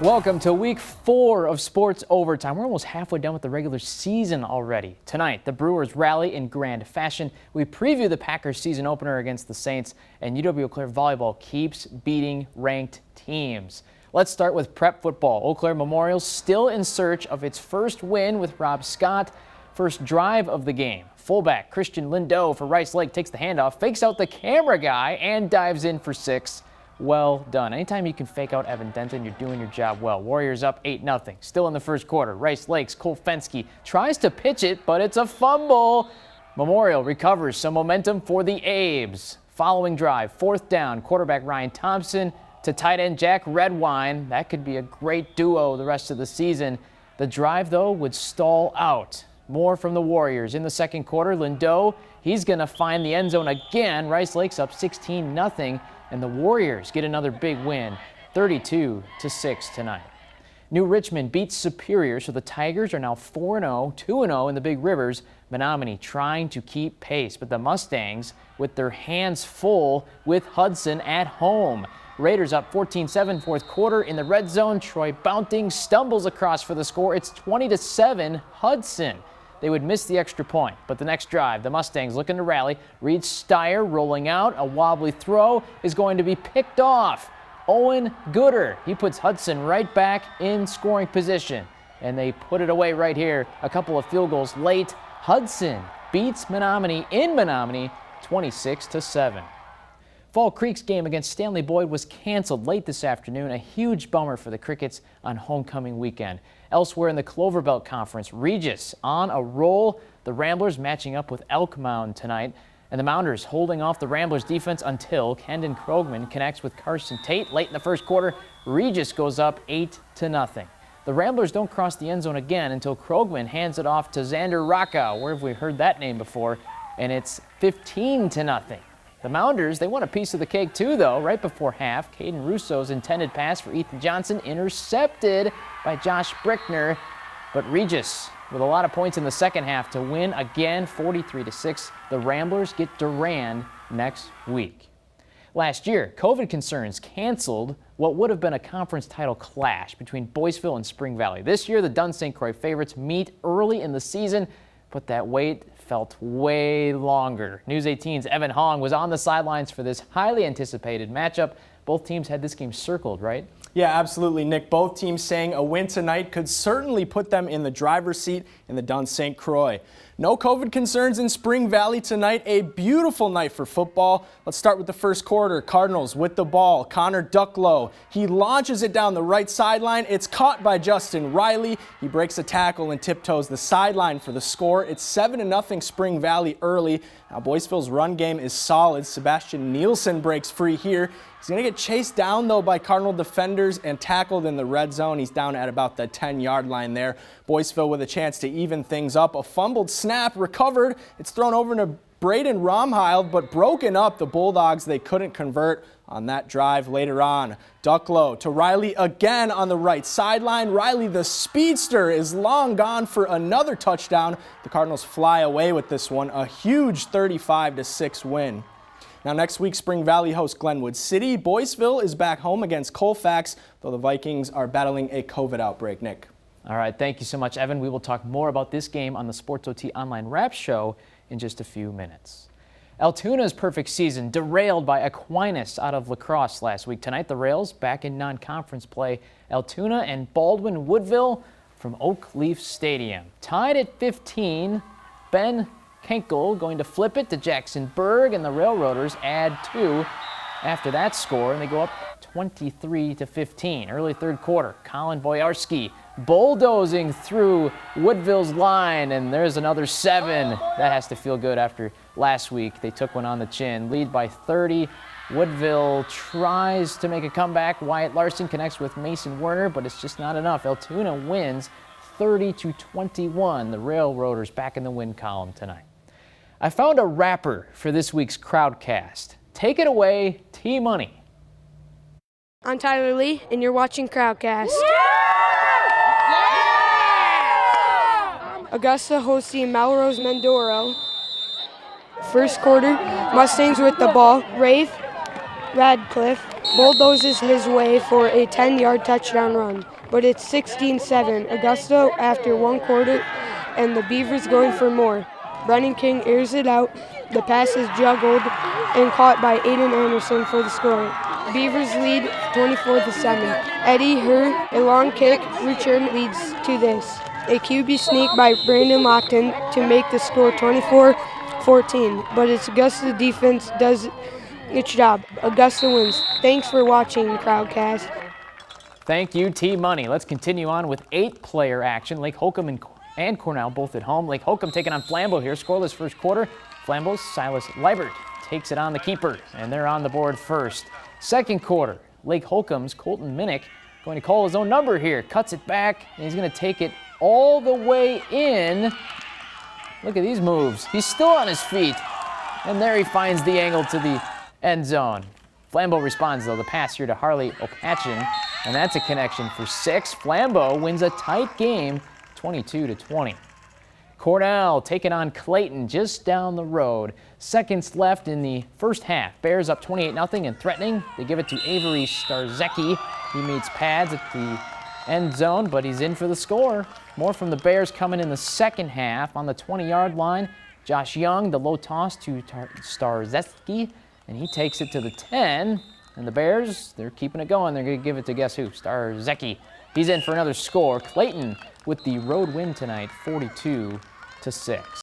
Welcome to week 4 of Sports Overtime. We're almost halfway done with the regular season already. Tonight, the Brewers rally in grand fashion. We preview the Packers season opener against the Saints, and UW Eau Claire volleyball keeps beating ranked teams. Let's start with prep football. Eau Claire Memorial still in search of its first win with Rob Scott. First drive of the game. Fullback Christian Lindo for Rice Lake takes the handoff, fakes out the camera guy, and dives in for 6. Well done. Anytime you can fake out Evan Denton, you're doing your job well. Warriors up 8-0. Still in the first quarter. Rice Lake's Cole Fensky tries to pitch it, but it's a fumble. Memorial recovers some momentum for the Abes. Following drive, 4th down, quarterback Ryan Thompson to tight end Jack Redwine. That could be a great duo the rest of the season. The drive, though, would stall out. More from the Warriors in the second quarter. Lindo, he's going to find the end zone again. Rice Lake's up 16-0. And the Warriors get another big win, 32-6 tonight. New Richmond beats Superior, so the Tigers are now 4-0, 2-0 in the Big Rivers. Menominee trying to keep pace, but the Mustangs with their hands full with Hudson at home. Raiders up 14-7 fourth quarter in the red zone. Troy Bounting stumbles across for the score. It's 20-7 Hudson. They would miss the extra point, but the next drive, the Mustangs looking to rally. Reed Steyer rolling out. A wobbly throw is going to be picked off. Owen Gooder, he puts Hudson right back in scoring position, and they put it away right here. A couple of field goals late. Hudson beats Menominee in Menominee 26-7. Fall Creek's game against Stanley Boyd was canceled late this afternoon, a huge bummer for the Crickets on homecoming weekend. Elsewhere in the Cloverbelt Conference, Regis on a roll. The Ramblers matching up with Elk Mound tonight, and the Mounders holding off the Ramblers defense until Kendon Krogman connects with Carson Tate late in the first quarter. Regis goes up 8-0. The Ramblers don't cross the end zone again until Krogman hands it off to Xander Rockow. Where have we heard that name before? And it's 15-0. The Mounders, they want a piece of the cake too, though. Right before half, Caden Russo's intended pass for Ethan Johnson intercepted by Josh Brickner. But Regis with a lot of points in the second half to win again, 43-6. The Ramblers get Durand next week. Last year, COVID concerns canceled what would have been a conference title clash between Boyceville and Spring Valley. This year, the Dunn St. Croix favorites meet early in the season, but that wait felt way longer. News 18's Evan Hong was on the sidelines for this highly anticipated matchup. Both teams had this game circled, right? Yeah, absolutely, Nick. Both teams saying a win tonight could certainly put them in the driver's seat in the Dunn St. Croix. No COVID concerns in Spring Valley tonight. A beautiful night for football. Let's start with the first quarter. Cardinals with the ball. Connor Ducklow. He launches it down the right sideline. It's caught by Justin Riley. He breaks a tackle and tiptoes the sideline for the score. It's 7-0 Spring Valley early. Now Boyceville's run game is solid. Sebastian Nielsen breaks free here. He's going to get chased down, though, by Cardinal defenders and tackled in the red zone. He's down at about the 10-yard line there. Boyceville with a chance to even things up. A fumbled snap recovered. It's thrown over to Braden Romhild, but broken up. The Bulldogs, they couldn't convert on that drive later on. Ducklow to Riley again on the right sideline. Riley, the speedster, is long gone for another touchdown. The Cardinals fly away with this one. A huge 35-6 win. Now next week, Spring Valley hosts Glenwood City. Boyceville is back home against Colfax, though the Vikings are battling a COVID outbreak. Nick. All right, thank you so much, Evan. We will talk more about this game on the Sports OT Online Wrap Show in just a few minutes. Altoona's perfect season derailed by Aquinas out of lacrosse last week. Tonight, the Rails back in non-conference play. Altoona and Baldwin-Woodville from Oak Leaf Stadium. Tied at 15, Ben Kenkel going to flip it to Jackson Berg, and the Railroaders add 2 after that score, and they go up 23-15. Early third quarter, Colin Boyarski bulldozing through Woodville's line, and there's another 7. That has to feel good after last week. They took one on the chin. Lead by 30. Woodville tries to make a comeback. Wyatt Larson connects with Mason Werner, but it's just not enough. Altoona wins 30-21. The Railroaders back in the win column tonight. I found a rapper for this week's Crowdcast. Take it away, T-Money. I'm Tyler Lee, and you're watching Crowdcast. Augusta hosting Melrose Mendoro. First quarter, Mustangs with the ball. Rafe Radcliffe bulldozes his way for a 10-yard touchdown run, but it's 16-7 Augusta after one quarter, and the Beavers going for more. Brennan King airs it out. The pass is juggled and caught by Aiden Anderson for the score. Beavers lead 24-7. Eddie Hurd, a long kick return leads to this. A QB sneak by Brandon Lockton to make the score 24-14, but it's Augusta defense does its job. Augusta wins. Thanks for watching, Crowdcast. Thank you, T-Money. Let's continue on with 8-player action. Lake Holcomb and Cornell both at home. Lake Holcomb taking on Flambeau here. Scoreless first quarter. Flambeau's Silas Liebert takes it on the keeper, and they're on the board first. Second quarter, Lake Holcomb's Colton Minnick going to call his own number here. Cuts it back, and he's going to take it all the way in. Look at these moves. He's still on his feet. And there he finds the angle to the end zone. Flambeau responds, though. The pass here to Harley Opachin, and that's a connection for 6. Flambeau wins a tight game, 22-20. Cornell taking on Clayton just down the road. Seconds left in the first half. Bears up 28-0 and threatening. They give it to Avery Starzecki. He meets pads at the end zone, but he's in for the score. More from the Bears coming in the second half. On the 20-yard line, Josh Young, the low toss to Starzecki, and he takes it to the 10. And the Bears, they're keeping it going. They're going to give it to guess who? Starzecki. He's in for another score. Clayton with the road win tonight, 42-6.